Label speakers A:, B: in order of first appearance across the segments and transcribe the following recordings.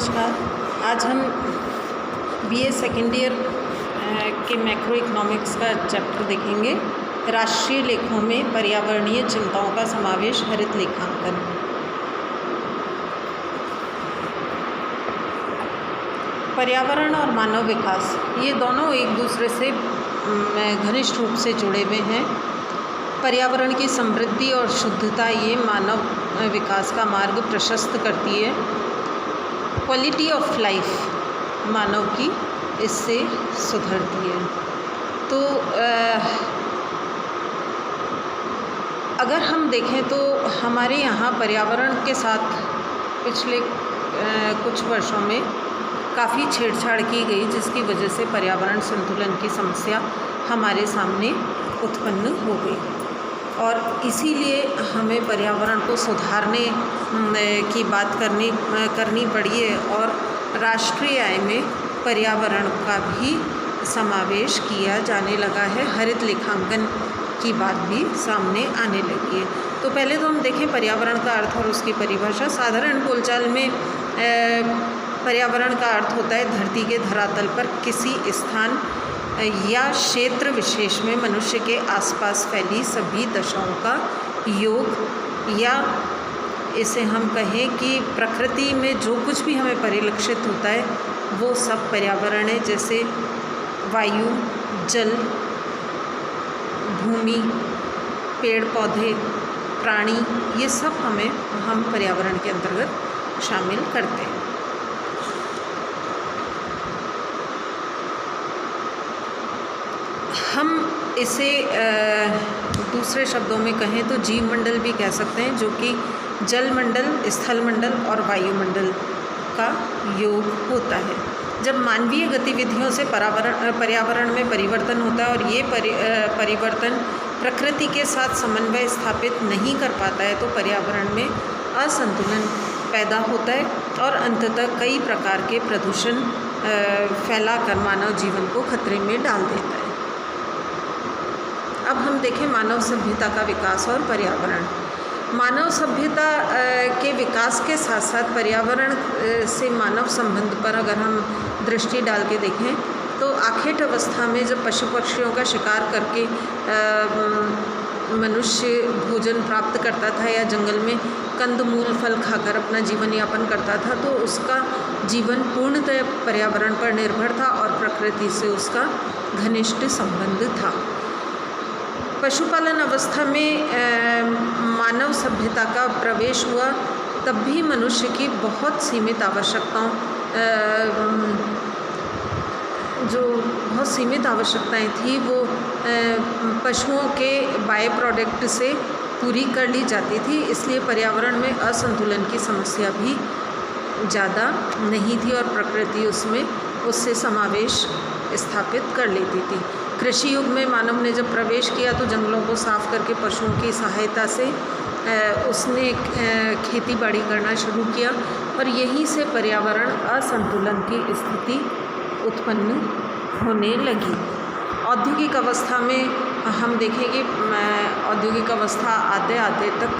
A: नमस्कार। आज हम बीए सेकेंड ईयर के मैक्रो इकोनॉमिक्स का चैप्टर देखेंगे। राष्ट्रीय लेखों में पर्यावरणीय चिंताओं का समावेश, हरित लेखांकन। पर्यावरण और मानव विकास, ये दोनों एक दूसरे से घनिष्ठ रूप से जुड़े हुए हैं। पर्यावरण की समृद्धि और शुद्धता ये मानव विकास का मार्ग प्रशस्त करती है। क्वालिटी ऑफ लाइफ मानव की इससे सुधरती है। तो अगर हम देखें तो हमारे यहाँ पर्यावरण के साथ पिछले कुछ वर्षों में काफ़ी छेड़छाड़ की गई, जिसकी वजह से पर्यावरण संतुलन की समस्या हमारे सामने उत्पन्न हो गई और इसीलिए हमें पर्यावरण को सुधारने की बात करनी पड़ी है और राष्ट्रीय आय में पर्यावरण का भी समावेश किया जाने लगा है। हरित लेखांकन की बात भी सामने आने लगी है। तो पहले तो हम देखें पर्यावरण का अर्थ और उसकी परिभाषा। साधारण बोलचाल में पर्यावरण का अर्थ होता है धरती के धरातल पर किसी स्थान या क्षेत्र विशेष में मनुष्य के आसपास फैली सभी दशाओं का योग, या इसे हम कहें कि प्रकृति में जो कुछ भी हमें परिलक्षित होता है वो सब पर्यावरण है। जैसे वायु, जल, भूमि, पेड़ पौधे, प्राणी, ये सब हम पर्यावरण के अंतर्गत शामिल करते हैं। हम इसे दूसरे शब्दों में कहें तो जीव मंडल भी कह सकते हैं, जो कि जल मंडल, स्थल मंडल और वायुमंडल का योग होता है। जब मानवीय गतिविधियों से पर्यावरण में परिवर्तन होता है और ये परिवर्तन प्रकृति के साथ समन्वय स्थापित नहीं कर पाता है तो पर्यावरण में असंतुलन पैदा होता है और अंततः कई प्रकार के प्रदूषण फैलाकर मानव जीवन को खतरे में डाल देता है। अब हम देखें मानव सभ्यता का विकास और पर्यावरण। मानव सभ्यता के विकास के साथ साथ पर्यावरण से मानव संबंध पर अगर हम दृष्टि डाल के देखें तो आखेट अवस्था में जब पशु पक्षियों का शिकार करके मनुष्य भोजन प्राप्त करता था या जंगल में कंदमूल फल खाकर अपना जीवन यापन करता था, तो उसका जीवन पूर्णतः पर्यावरण पर निर्भर था और प्रकृति से उसका घनिष्ठ संबंध था। पशुपालन अवस्था में मानव सभ्यता का प्रवेश हुआ, तब भी मनुष्य की बहुत सीमित आवश्यकताएं थी वो पशुओं के बाय प्रोडक्ट से पूरी कर ली जाती थी। इसलिए पर्यावरण में असंतुलन की समस्या भी ज़्यादा नहीं थी और प्रकृति उससे समावेश स्थापित कर लेती थी। कृषि युग में मानव ने जब प्रवेश किया तो जंगलों को साफ करके पशुओं की सहायता से उसने खेती बाड़ी करना शुरू किया और यहीं से पर्यावरण असंतुलन की स्थिति उत्पन्न होने लगी। औद्योगिक अवस्था में हम देखेंगे, औद्योगिक अवस्था आते आते तक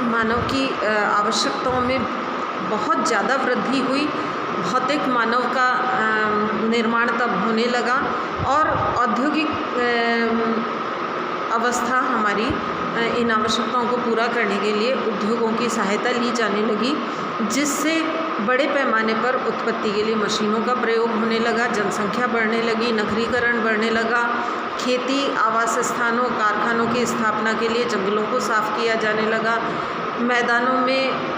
A: मानव की आवश्यकताओं में बहुत ज़्यादा वृद्धि हुई। भौतिक मानव का निर्माण तब होने लगा और औद्योगिक अवस्था हमारी इन आवश्यकताओं को पूरा करने के लिए उद्योगों की सहायता ली जाने लगी, जिससे बड़े पैमाने पर उत्पत्ति के लिए मशीनों का प्रयोग होने लगा, जनसंख्या बढ़ने लगी, नगरीकरण बढ़ने लगा, खेती, आवास स्थानों, कारखानों की स्थापना के लिए जंगलों को साफ किया जाने लगा, मैदानों में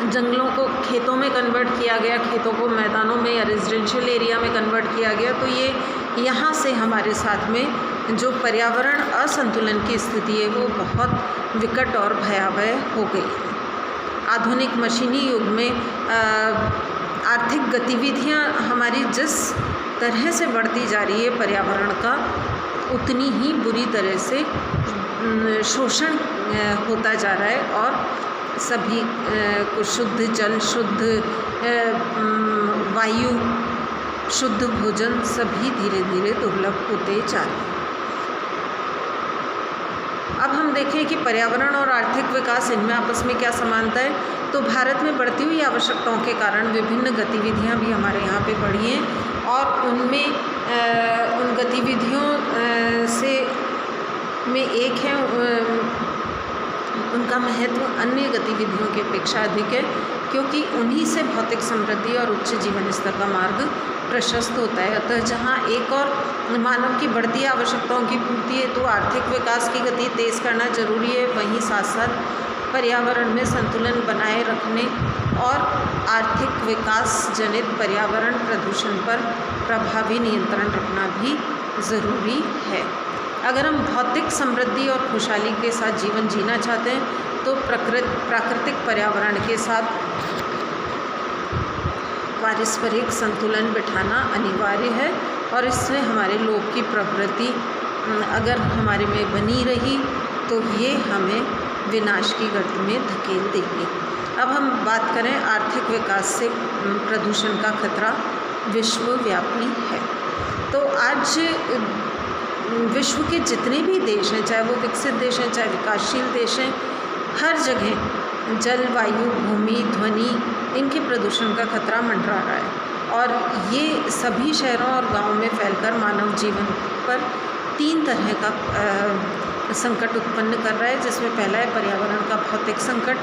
A: जंगलों को खेतों में कन्वर्ट किया गया, खेतों को मैदानों में या रेजिडेंशियल एरिया में कन्वर्ट किया गया। तो ये यहाँ से हमारे साथ में जो पर्यावरण असंतुलन की स्थिति है वो बहुत विकट और भयावह हो गई है। आधुनिक मशीनी युग में आर्थिक गतिविधियाँ हमारी जिस तरह से बढ़ती जा रही है, पर्यावरण का उतनी ही बुरी तरह से शोषण होता जा रहा है और सभी को शुद्ध जल, शुद्ध वायु, शुद्ध भोजन सभी धीरे धीरे दुर्लभ होते जा रहे हैं। अब हम देखें कि पर्यावरण और आर्थिक विकास, इनमें आपस में क्या समानता है। तो भारत में बढ़ती हुई आवश्यकताओं के कारण विभिन्न गतिविधियां भी हमारे यहाँ पे बढ़ी हैं और उनमें उन गतिविधियों से में एक है, उनका महत्व अन्य गतिविधियों की अपेक्षा अधिक है, क्योंकि उन्हीं से भौतिक समृद्धि और उच्च जीवन स्तर का मार्ग प्रशस्त होता है। अतः जहाँ एक और मानव की बढ़ती आवश्यकताओं की पूर्ति है तो आर्थिक विकास की गति तेज़ करना जरूरी है, वहीं साथ साथ पर्यावरण में संतुलन बनाए रखने और आर्थिक विकास जनित पर्यावरण प्रदूषण पर प्रभावी नियंत्रण रखना भी ज़रूरी है। अगर हम भौतिक समृद्धि और खुशहाली के साथ जीवन जीना चाहते हैं तो प्राकृतिक पर्यावरण के साथ पारस्परिक संतुलन बिठाना अनिवार्य है और इससे हमारे लोभ की प्रवृत्ति अगर हमारे में बनी रही तो ये हमें विनाश की गर्त में धकेल देगी। अब हम बात करें आर्थिक विकास से प्रदूषण का खतरा विश्वव्यापी है। तो आज विश्व के जितने भी देश हैं, चाहे वो विकसित देश हैं चाहे विकासशील देश हैं, हर जगह जल, वायु, भूमि, ध्वनि, इनके प्रदूषण का खतरा मंडरा रहा है और ये सभी शहरों और गांवों में फैलकर मानव जीवन पर 3 तरह का संकट उत्पन्न कर रहा है, जिसमें पहला है पर्यावरण का भौतिक संकट,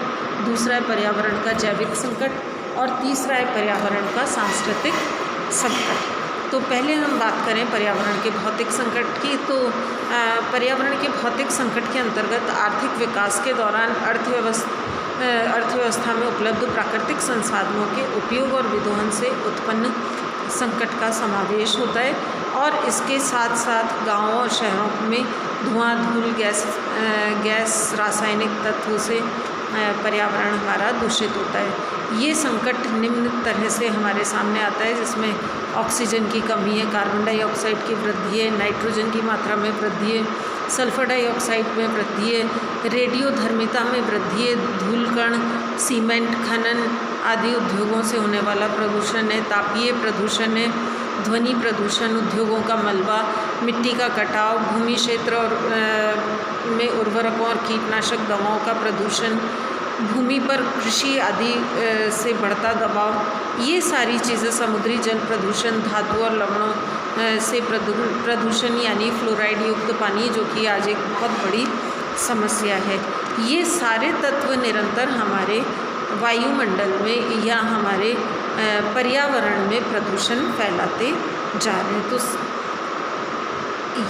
A: दूसरा है पर्यावरण का जैविक संकट और तीसरा है पर्यावरण का सांस्कृतिक संकट। तो पहले हम बात करें पर्यावरण के भौतिक संकट की। तो पर्यावरण के भौतिक संकट के अंतर्गत आर्थिक विकास के दौरान अर्थव्यवस्था में उपलब्ध प्राकृतिक संसाधनों के उपयोग और विदोहन से उत्पन्न संकट का समावेश होता है और इसके साथ साथ गांवों और शहरों में धुआं, धूल, गैस, रासायनिक तत्वों से पर्यावरण हमारा दूषित होता है। ये संकट निम्न तरह से हमारे सामने आता है, जिसमें ऑक्सीजन की कमी है, कार्बन डाइऑक्साइड की वृद्धि है, नाइट्रोजन की मात्रा में वृद्धि है, सल्फर डाइऑक्साइड में वृद्धि है, रेडियोधर्मिता में वृद्धि है, धूल कण, सीमेंट खनन आदि उद्योगों से होने वाला प्रदूषण है, तापीय प्रदूषण है, ध्वनि प्रदूषण, उद्योगों का मलबा, मिट्टी का कटाव, भूमि क्षेत्र और में उर्वरकों और कीटनाशक दवाओं का प्रदूषण, भूमि पर कृषि आदि से बढ़ता दबाव, ये सारी चीज़ें, समुद्री जल प्रदूषण, धातु और लवणों से प्रदूषण यानी फ्लोराइड युक्त पानी, जो कि आज एक बहुत बड़ी समस्या है। ये सारे तत्व निरंतर हमारे वायुमंडल में या हमारे पर्यावरण में प्रदूषण फैलाते जा रहे हैं। तो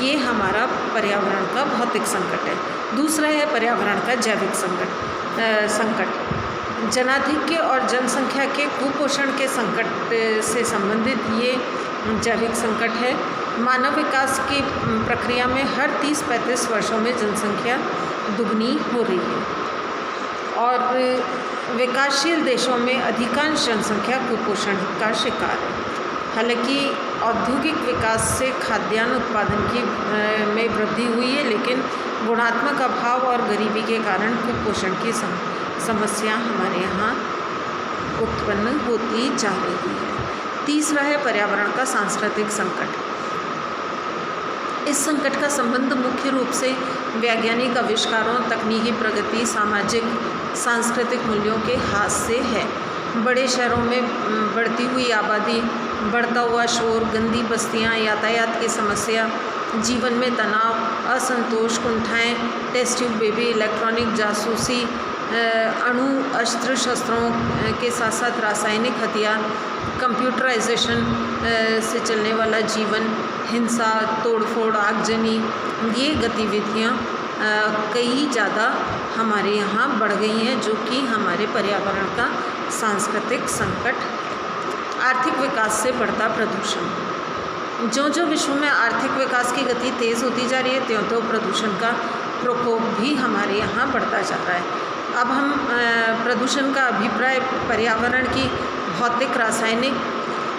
A: ये हमारा पर्यावरण का भौतिक संकट है। दूसरा है पर्यावरण का जैविक संकट। जनाधिक्य और जनसंख्या के कुपोषण के संकट से संबंधित ये जैविक संकट है। मानव विकास की प्रक्रिया में हर 30-35 वर्षों में जनसंख्या दुगनी हो रही है और विकासशील देशों में अधिकांश जनसंख्या कुपोषण का शिकार है। हालांकि औद्योगिक विकास से खाद्यान्न उत्पादन की में वृद्धि हुई है, लेकिन गुणात्मक अभाव और गरीबी के कारण कुपोषण की समस्या हमारे यहाँ उत्पन्न होती जा रही है। तीसरा है पर्यावरण का सांस्कृतिक संकट। इस संकट का संबंध मुख्य रूप से वैज्ञानिक आविष्कारों, तकनीकी प्रगति, सामाजिक सांस्कृतिक मूल्यों के ह्रास से है। बड़े शहरों में बढ़ती हुई आबादी, बढ़ता हुआ शोर, गंदी बस्तियां, यातायात की समस्या, जीवन में तनाव, असंतोष, कुंठाएँ, टेस्ट ट्यूब बेबी, इलेक्ट्रॉनिक जासूसी, अणु अस्त्र शस्त्रों के साथ साथ रासायनिक हथियार, कंप्यूटराइजेशन से चलने वाला जीवन, हिंसा, तोड़फोड़, आगजनी, ये गतिविधियाँ कई ज़्यादा हमारे यहाँ बढ़ गई हैं, जो कि हमारे पर्यावरण का सांस्कृतिक संकट। आर्थिक विकास से बढ़ता प्रदूषण। जो विश्व में आर्थिक विकास की गति तेज़ होती जा रही है, त्यों प्रदूषण का प्रकोप भी हमारे यहाँ बढ़ता जा रहा है। अब हम प्रदूषण का अभिप्राय पर्यावरण की भौतिक, रासायनिक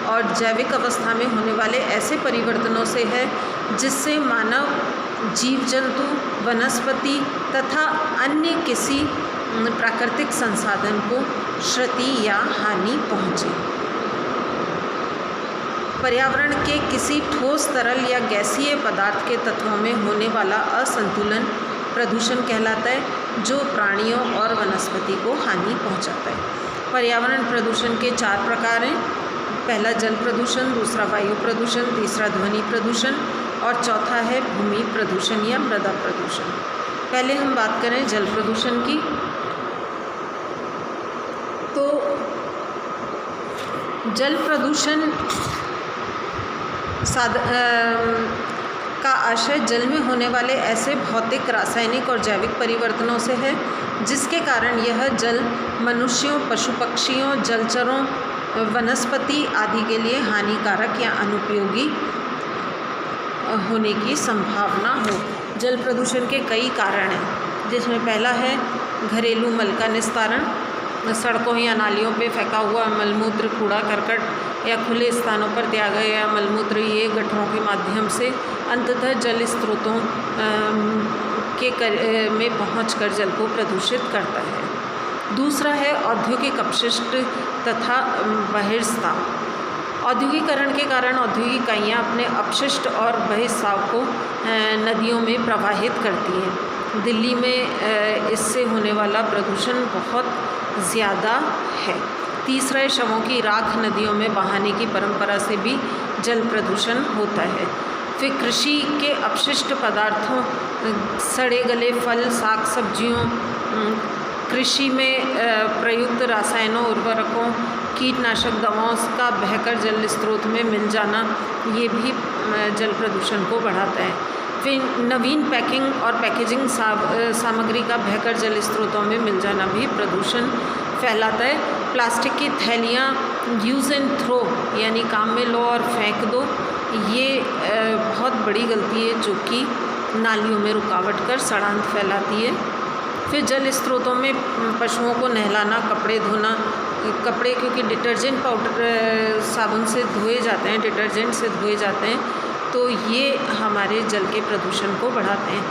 A: और जैविक अवस्था में होने वाले ऐसे परिवर्तनों से है जिससे मानव, जीव जंतु, वनस्पति तथा अन्य किसी प्राकृतिक संसाधन को क्षति या हानि पहुँचे। पर्यावरण के किसी ठोस, तरल या गैसीय पदार्थ के तत्वों में होने वाला असंतुलन प्रदूषण कहलाता है, जो प्राणियों और वनस्पति को हानि पहुंचाता है। पर्यावरण प्रदूषण के 4 प्रकार हैं। पहला जल प्रदूषण, दूसरा वायु प्रदूषण, तीसरा ध्वनि प्रदूषण और चौथा है भूमि प्रदूषण या मृदा प्रदूषण। पहले हम बात करें जल प्रदूषण की, तो जल प्रदूषण का आशय जल में होने वाले ऐसे भौतिक, रासायनिक और जैविक परिवर्तनों से है जिसके कारण यह जल मनुष्यों, पशु पक्षियों, जलचरों, वनस्पति आदि के लिए हानिकारक या अनुपयोगी होने की संभावना हो। जल प्रदूषण के कई कारण हैं, जिसमें पहला है घरेलू मल का निस्तारण। सड़कों या नालियों पे फेंका हुआ मलमूत्र, कूड़ा करकट या खुले स्थानों पर त्यागा गया मलमूत्र ये गड्ढों के माध्यम से अंततः जल स्रोतों में पहुंचकर जल को प्रदूषित करता है। दूसरा है औद्योगिक अपशिष्ट तथा बहिर्स्राव। औद्योगिकरण के कारण औद्योगिक इकाइयाँ अपने अपशिष्ट और बहिर्स्राव को नदियों में प्रवाहित करती हैं। दिल्ली में इससे होने वाला प्रदूषण बहुत ज़्यादा है। तीसरा है शवों की राख नदियों में बहाने की परंपरा से भी जल प्रदूषण होता है। फिर कृषि के अपशिष्ट पदार्थों, सड़े गले फल, साग सब्जियों, कृषि में प्रयुक्त रसायनों, उर्वरकों, कीटनाशक दवाओं का बहकर जल स्रोत में मिल जाना, ये भी जल प्रदूषण को बढ़ाता है। फिर नवीन पैकिंग और पैकेजिंग सामग्री का बहकर जल स्रोतों में मिल जाना भी प्रदूषण फैलाता है। प्लास्टिक की थैलियाँ यूज़ एंड थ्रो यानी काम में लो और फेंक दो, ये बहुत बड़ी गलती है जो कि नालियों में रुकावट कर सड़ांत फैलाती है। फिर जल स्रोतों में पशुओं को नहलाना, कपड़े धोना, कपड़े क्योंकि डिटर्जेंट पाउडर साबुन से धोए जाते हैं, डिटर्जेंट से धोए जाते हैं, तो ये हमारे जल के प्रदूषण को बढ़ाते हैं।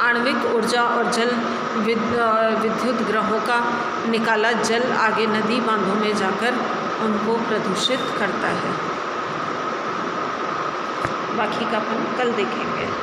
A: आणविक ऊर्जा और जल विद्युत ग्रहों का निकाला जल आगे नदी बांधों में जाकर उनको प्रदूषित करता है। बाकी का अपन कल देखेंगे।